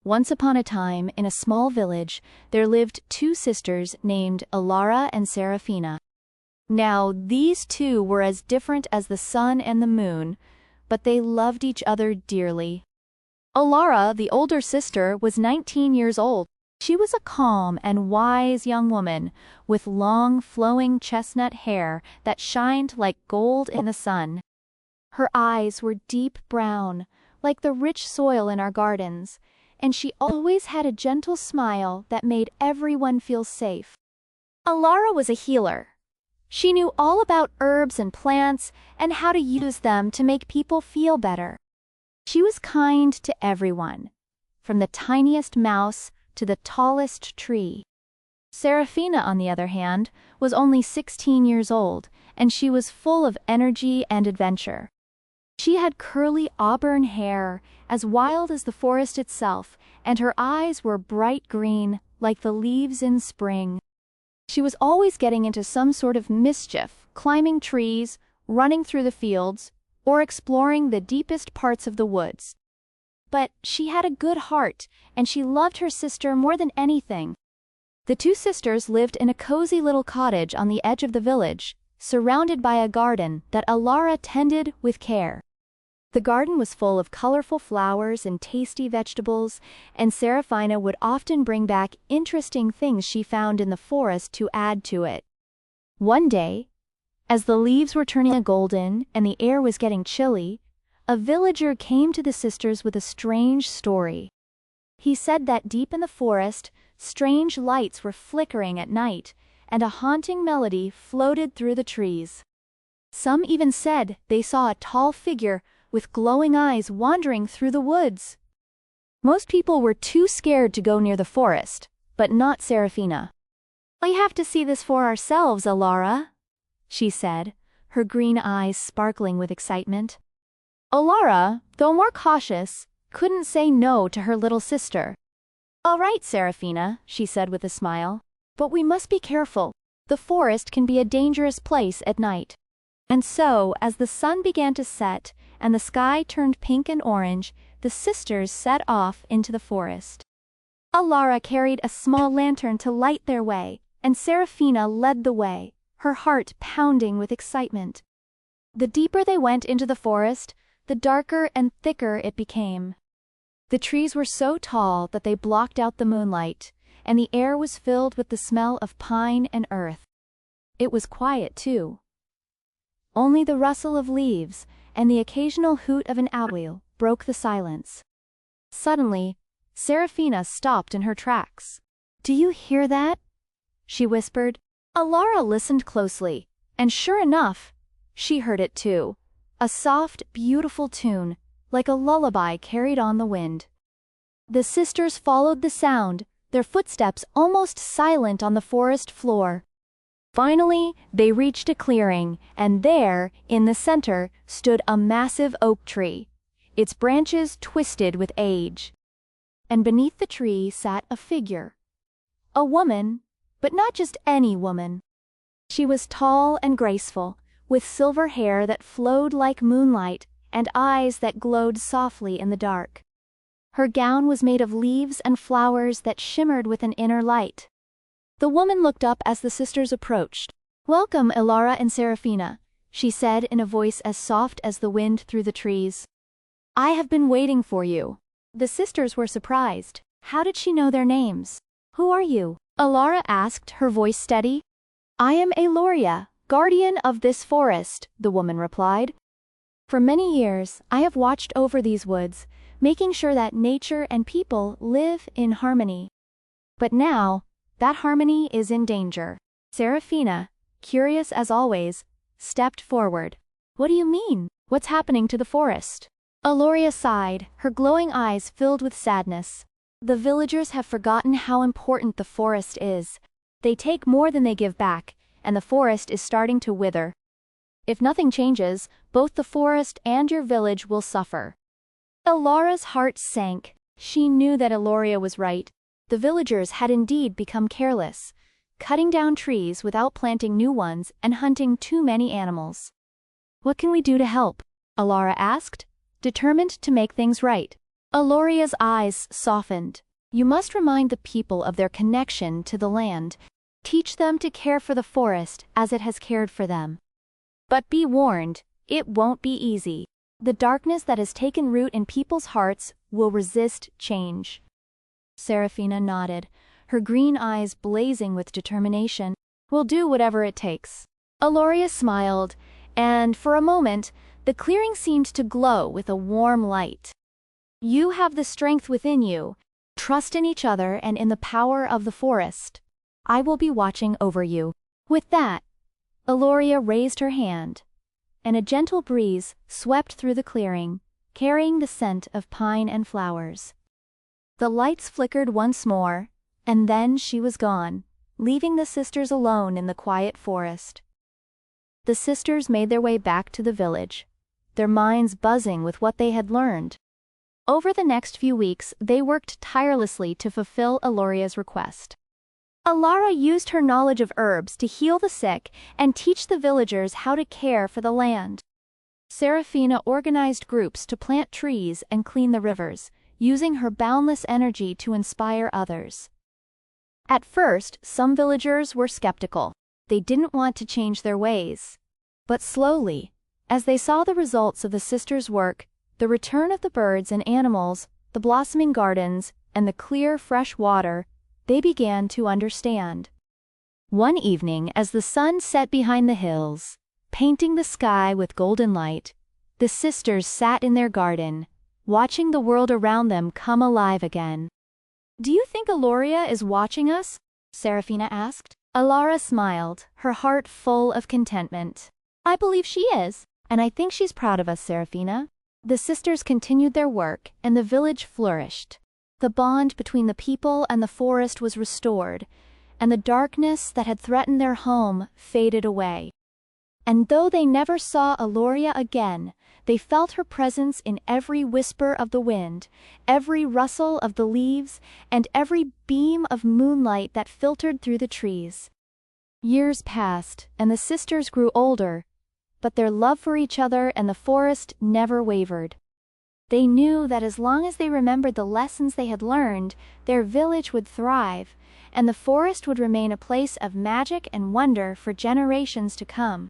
Once upon a time, in a small village, there lived two sisters named Elara and Seraphina. Now, these two were as different as the sun and the moon, but they loved each other dearly. Elara, the older sister, was 19 years old. She was a calm and wise young woman, with long, flowing chestnut hair that shined like gold in the sun. Her eyes were deep brown, like the rich soil in our gardens, and she always had a gentle smile that made everyone feel safe. Elara was a healer. She knew all about herbs and plants and how to use them to make people feel better. She was kind to everyone, from the tiniest mouse to the tallest tree. Seraphina, on the other hand, was only 16 years old, and she was full of energy and adventure. She had curly auburn hair, as wild as the forest itself, and her eyes were bright green, like the leaves in spring. She was always getting into some sort of mischief, climbing trees, running through the fields, or exploring the deepest parts of the woods. But she had a good heart, and she loved her sister more than anything. The two sisters lived in a cozy little cottage on the edge of the village, surrounded by a garden that Elara tended with care. The garden was full of colorful flowers and tasty vegetables, and Seraphina would often bring back interesting things she found in the forest to add to it. One day, as the leaves were turning golden and the air was getting chilly, a villager came to the sisters with a strange story. He said that deep in the forest, strange lights were flickering at night, and a haunting melody floated through the trees. Some even said they saw a tall figure with glowing eyes wandering through the woods. Most people were too scared to go near the forest, but not Seraphina. "We have to see this for ourselves, Elara," she said, her green eyes sparkling with excitement. Elara, though more cautious, couldn't say no to her little sister. "All right, Seraphina," she said with a smile, "but we must be careful. The forest can be a dangerous place at night." And so, as the sun began to set and the sky turned pink and orange, the sisters set off into the forest. Elara carried a small lantern to light their way, and Seraphina led the way, her heart pounding with excitement. The deeper they went into the forest, the darker and thicker it became. The trees were so tall that they blocked out the moonlight, and the air was filled with the smell of pine and earth. It was quiet, too. Only the rustle of leaves and the occasional hoot of an owl broke the silence. Suddenly, Seraphina stopped in her tracks. "Do you hear that?" she whispered. Elara listened closely, and sure enough, she heard it too. A soft, beautiful tune, like a lullaby carried on the wind. The sisters followed the sound, their footsteps almost silent on the forest floor. Finally, they reached a clearing, and there, in the center, stood a massive oak tree, its branches twisted with age. And beneath the tree sat a figure. A woman, but not just any woman. She was tall and graceful, with silver hair that flowed like moonlight and eyes that glowed softly in the dark. Her gown was made of leaves and flowers that shimmered with an inner light. The woman looked up as the sisters approached. "Welcome, Elara and Seraphina," she said in a voice as soft as the wind through the trees. "I have been waiting for you." The sisters were surprised. How did she know their names? "Who are you?" Elara asked, her voice steady. "I am Elara, guardian of this forest," the woman replied. "For many years, I have watched over these woods, making sure that nature and people live in harmony. But now, that harmony is in danger." Seraphina, curious as always, stepped forward. "What do you mean? What's happening to the forest?" Elara sighed, her glowing eyes filled with sadness. "The villagers have forgotten how important the forest is. They take more than they give back, and the forest is starting to wither. If nothing changes, both the forest and your village will suffer." Elara's heart sank. She knew that Elara was right. The villagers had indeed become careless, cutting down trees without planting new ones and hunting too many animals. "What can we do to help?" Elara asked, determined to make things right. Eloria's eyes softened. You must remind the people of their connection to the land. Teach them to care for the forest as it has cared for them. But be warned, it won't be easy. The darkness that has taken root in people's hearts will resist change. Seraphina nodded, her green eyes blazing with determination. We'll do whatever it takes. Eloria smiled, and for a moment, the clearing seemed to glow with a warm light. You have the strength within you. Trust in each other and in the power of the forest. I will be watching over you. With that, Eloria raised her hand, and a gentle breeze swept through the clearing, carrying the scent of pine and flowers. The lights flickered once more, and then she was gone, leaving the sisters alone in the quiet forest. The sisters made their way back to the village, their minds buzzing with what they had learned. Over the next few weeks, they worked tirelessly to fulfill Eloria's request. Elara used her knowledge of herbs to heal the sick and teach the villagers how to care for the land. Seraphina organized groups to plant trees and clean the rivers, using her boundless energy to inspire others. At first, some villagers were skeptical. They didn't want to change their ways. But slowly, as they saw the results of the sisters' work, the return of the birds and animals, the blossoming gardens, and the clear, fresh water, they began to understand. One evening, as the sun set behind the hills, painting the sky with golden light, the sisters sat in their garden, watching the world around them come alive again. Do you think Eloria is watching us? Seraphina asked. Elara smiled, her heart full of contentment. I believe she is, and I think she's proud of us, Seraphina. The sisters continued their work, and the village flourished. The bond between the people and the forest was restored, and the darkness that had threatened their home faded away. And though they never saw Eloria again, they felt her presence in every whisper of the wind, every rustle of the leaves, and every beam of moonlight that filtered through the trees. Years passed, and the sisters grew older, but their love for each other and the forest never wavered. They knew that as long as they remembered the lessons they had learned, their village would thrive, and the forest would remain a place of magic and wonder for generations to come.